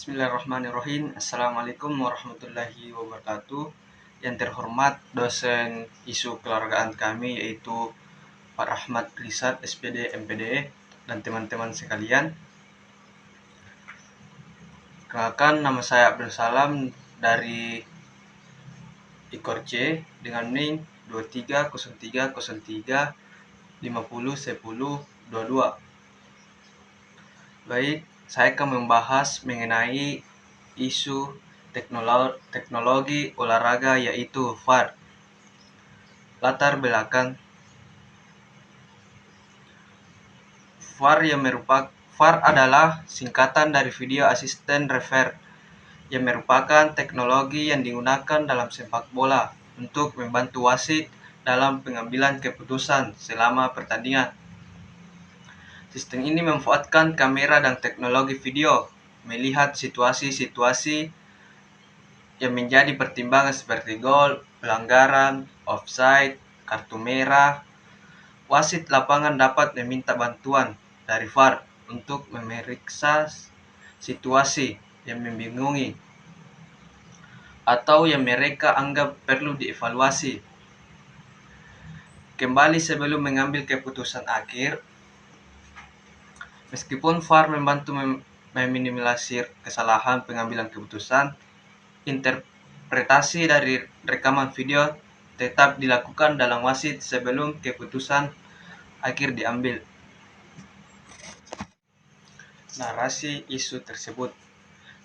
Bismillahirrahmanirrahim. Assalamualaikum warahmatullahi wabarakatuh. Yang terhormat dosen isu keluargaan kami yaitu Pak Rahmat Rizad SPD MPD dan teman-teman sekalian. Kenalkan, nama saya Abdul Salam dari IKOR C dengan NIM 230303501022. Baik, saya akan membahas mengenai isu teknologi olahraga yaitu VAR. Latar belakang VAR adalah singkatan dari Video Assistant Referee yang merupakan teknologi yang digunakan dalam sepak bola untuk membantu wasit dalam pengambilan keputusan selama pertandingan. Sistem ini memanfaatkan kamera dan teknologi video melihat situasi-situasi yang menjadi pertimbangan seperti gol, pelanggaran, offside, kartu merah. Wasit lapangan dapat meminta bantuan dari VAR untuk memeriksa situasi yang membingungi atau yang mereka anggap perlu dievaluasi. Kembali sebelum mengambil keputusan akhir, meskipun VAR membantu meminimalisir kesalahan pengambilan keputusan, interpretasi dari rekaman video tetap dilakukan dalam wasit sebelum keputusan akhir diambil. Narasi isu tersebut.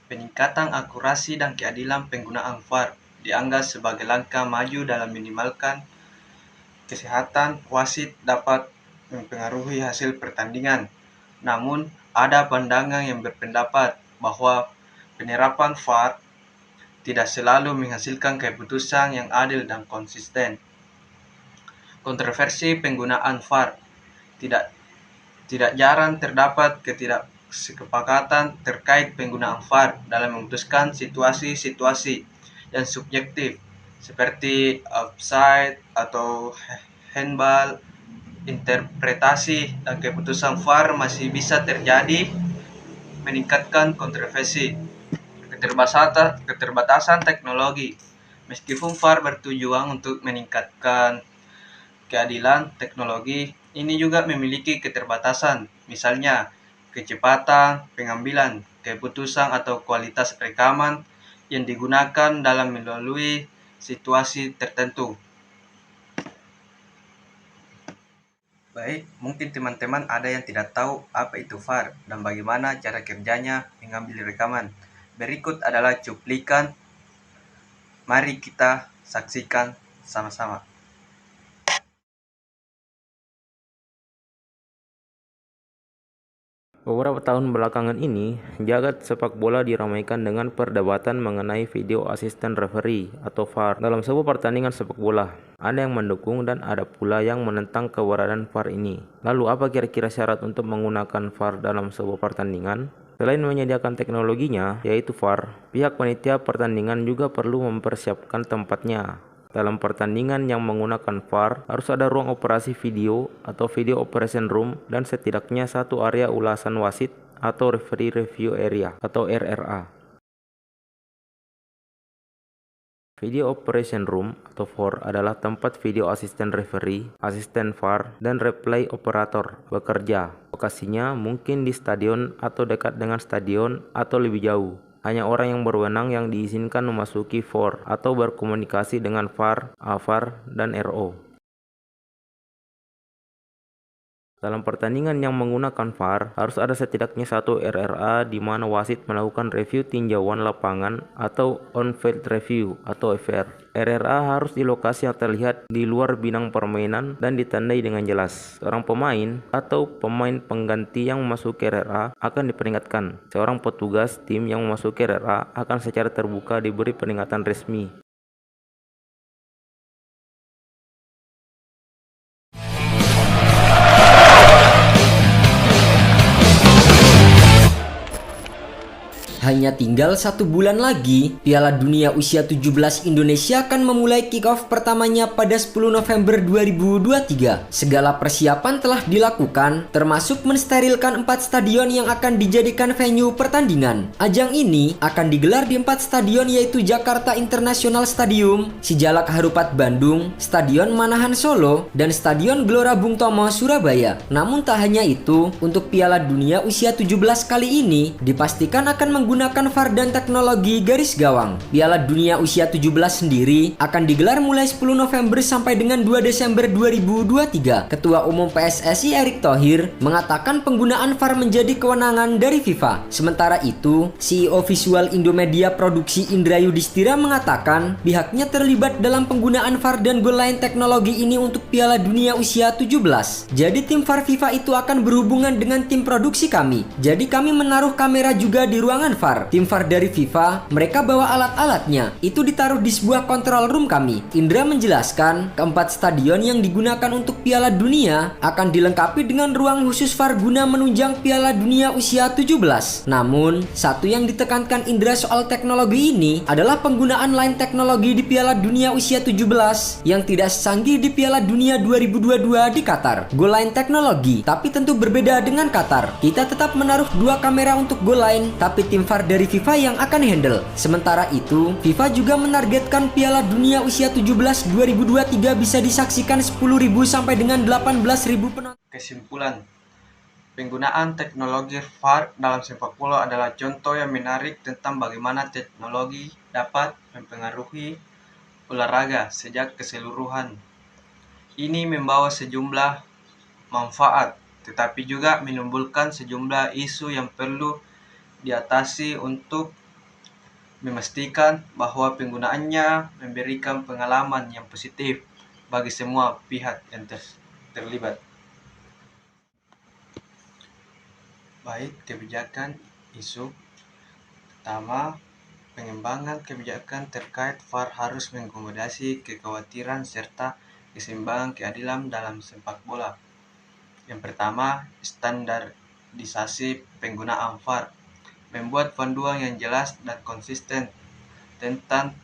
Peningkatan akurasi dan keadilan penggunaan VAR dianggap sebagai langkah maju dalam minimalkan kesehatan wasit dapat mempengaruhi hasil pertandingan. Namun, ada pandangan yang berpendapat bahwa penerapan VAR tidak selalu menghasilkan keputusan yang adil dan konsisten. Kontroversi penggunaan VAR. Tidak jarang terdapat ketidaksepakatan terkait penggunaan VAR dalam memutuskan situasi-situasi yang subjektif seperti offside atau handball. Interpretasi dan keputusan VAR masih bisa terjadi, meningkatkan kontroversi. Keterbatasan teknologi. Meskipun VAR bertujuan untuk meningkatkan keadilan, teknologi ini juga memiliki keterbatasan, misalnya kecepatan pengambilan keputusan atau kualitas rekaman yang digunakan dalam melalui situasi tertentu. Baik, mungkin teman-teman ada yang tidak tahu apa itu VAR dan bagaimana cara kerjanya mengambil rekaman. Berikut adalah cuplikan. Mari kita saksikan sama-sama. Beberapa tahun belakangan ini, jagat sepak bola diramaikan dengan perdebatan mengenai video assistant referee atau VAR dalam sebuah pertandingan sepak bola. Ada yang mendukung dan ada pula yang menentang keberadaan VAR ini. Lalu apa kira-kira syarat untuk menggunakan VAR dalam sebuah pertandingan? Selain menyediakan teknologinya, yaitu VAR, pihak panitia pertandingan juga perlu mempersiapkan tempatnya. Dalam pertandingan yang menggunakan VAR, harus ada ruang operasi video atau video operation room dan setidaknya satu area ulasan wasit atau referee review area atau RRA. Video operation room atau VAR adalah tempat video asisten referee, asisten VAR, dan replay operator bekerja. Lokasinya mungkin di stadion atau dekat dengan stadion atau lebih jauh. Hanya orang yang berwenang yang diizinkan memasuki VAR atau berkomunikasi dengan VAR, AVAR, dan RO. Dalam pertandingan yang menggunakan VAR, harus ada setidaknya satu RRA di mana wasit melakukan review tinjauan lapangan atau on-field review atau FR. RRA harus di lokasi yang terlihat di luar bidang permainan dan ditandai dengan jelas. Seorang pemain atau pemain pengganti yang memasuki RRA akan diperingatkan. Seorang petugas tim yang memasuki RRA akan secara terbuka diberi peringatan resmi. Hanya tinggal 1 bulan lagi, Piala Dunia Usia 17 Indonesia akan memulai kick-off pertamanya pada 10 November 2023. Segala persiapan telah dilakukan, termasuk mensterilkan 4 stadion yang akan dijadikan venue pertandingan. Ajang ini akan digelar di 4 stadion, yaitu Jakarta International Stadium, Sijalak Harupat Bandung, Stadion Manahan Solo, dan Stadion Gelora Bung Tomo Surabaya. Namun tak hanya itu, untuk Piala Dunia Usia 17 kali ini dipastikan akan menggunakan VAR dan teknologi garis gawang. Piala Dunia Usia 17 sendiri akan digelar mulai 10 November sampai dengan 2 Desember 2023. Ketua Umum PSSI Erick Thohir mengatakan penggunaan VAR menjadi kewenangan dari FIFA. Sementara itu, CEO Visual Indomedia Produksi Indra Yudhistira mengatakan pihaknya terlibat dalam penggunaan VAR dan goal line teknologi ini untuk Piala Dunia Usia 17. Jadi tim VAR FIFA itu akan berhubungan dengan tim produksi kami. Jadi kami menaruh kamera juga di ruangan VAR. Tim VAR dari FIFA, mereka bawa alat-alatnya. Itu ditaruh di sebuah control room kami. Indra menjelaskan, keempat stadion yang digunakan untuk Piala Dunia akan dilengkapi dengan ruang khusus VAR guna menunjang Piala Dunia Usia 17. Namun, satu yang ditekankan Indra soal teknologi ini adalah penggunaan line teknologi di Piala Dunia Usia 17 yang tidak secanggih di Piala Dunia 2022 di Qatar. Goal line teknologi, tapi tentu berbeda dengan Qatar. Kita tetap menaruh 2 kamera untuk goal line, tapi tim VAR dari FIFA yang akan handle. Sementara itu, FIFA juga menargetkan Piala Dunia Usia 17 2023 bisa disaksikan 10.000 sampai dengan 18.000 penonton. Kesimpulan, penggunaan teknologi VAR dalam sepak bola adalah contoh yang menarik tentang bagaimana teknologi dapat mempengaruhi olahraga sejak keseluruhan. Ini membawa sejumlah manfaat, tetapi juga menimbulkan sejumlah isu yang perlu diatasi untuk memastikan bahwa penggunaannya memberikan pengalaman yang positif bagi semua pihak yang terlibat. Baik, kebijakan isu pertama, pengembangan kebijakan terkait VAR harus mengakomodasi kekhawatiran serta keseimbangan keadilan dalam sepak bola. Yang pertama, standarisasi penggunaan VAR. Membuat panduan yang jelas dan konsisten tentang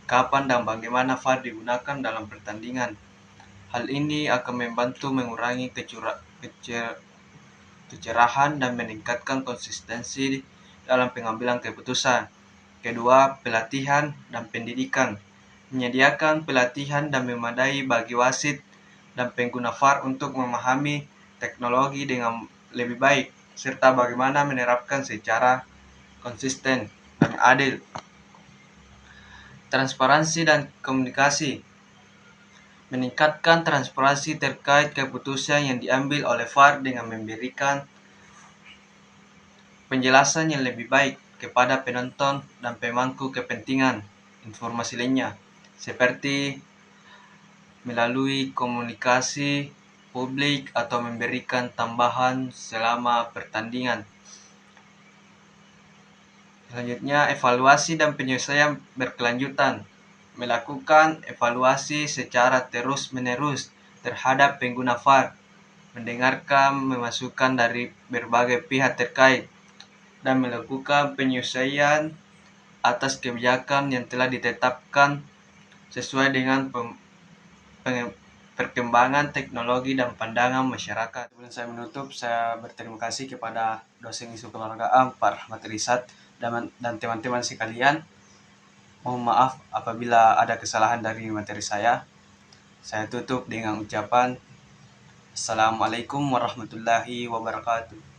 kapan dan bagaimana VAR digunakan dalam pertandingan. Hal ini akan membantu mengurangi kecerahan dan meningkatkan konsistensi dalam pengambilan keputusan. Kedua, pelatihan dan pendidikan. Menyediakan pelatihan dan memadai bagi wasit dan pengguna VAR untuk memahami teknologi dengan lebih baik, serta bagaimana menerapkan secara konsisten dan adil. Transparansi dan komunikasi. Meningkatkan transparansi terkait keputusan yang diambil oleh VAR dengan memberikan penjelasan yang lebih baik kepada penonton dan pemangku kepentingan. Informasi lainnya, seperti melalui komunikasi publik atau memberikan tambahan selama pertandingan. Selanjutnya, evaluasi dan penyelesaian berkelanjutan. Melakukan evaluasi secara terus-menerus terhadap pengguna VAR, mendengarkan masukan dari berbagai pihak terkait, dan melakukan penyelesaian atas kebijakan yang telah ditetapkan sesuai dengan perkembangan teknologi dan pandangan masyarakat. Sebelum saya menutup, saya berterima kasih kepada dosen isu keolahragaan Pak Rahmat Irsad dan teman-teman sekalian. Mohon maaf apabila ada kesalahan dari materi saya. Saya tutup dengan ucapan Assalamualaikum warahmatullahi wabarakatuh.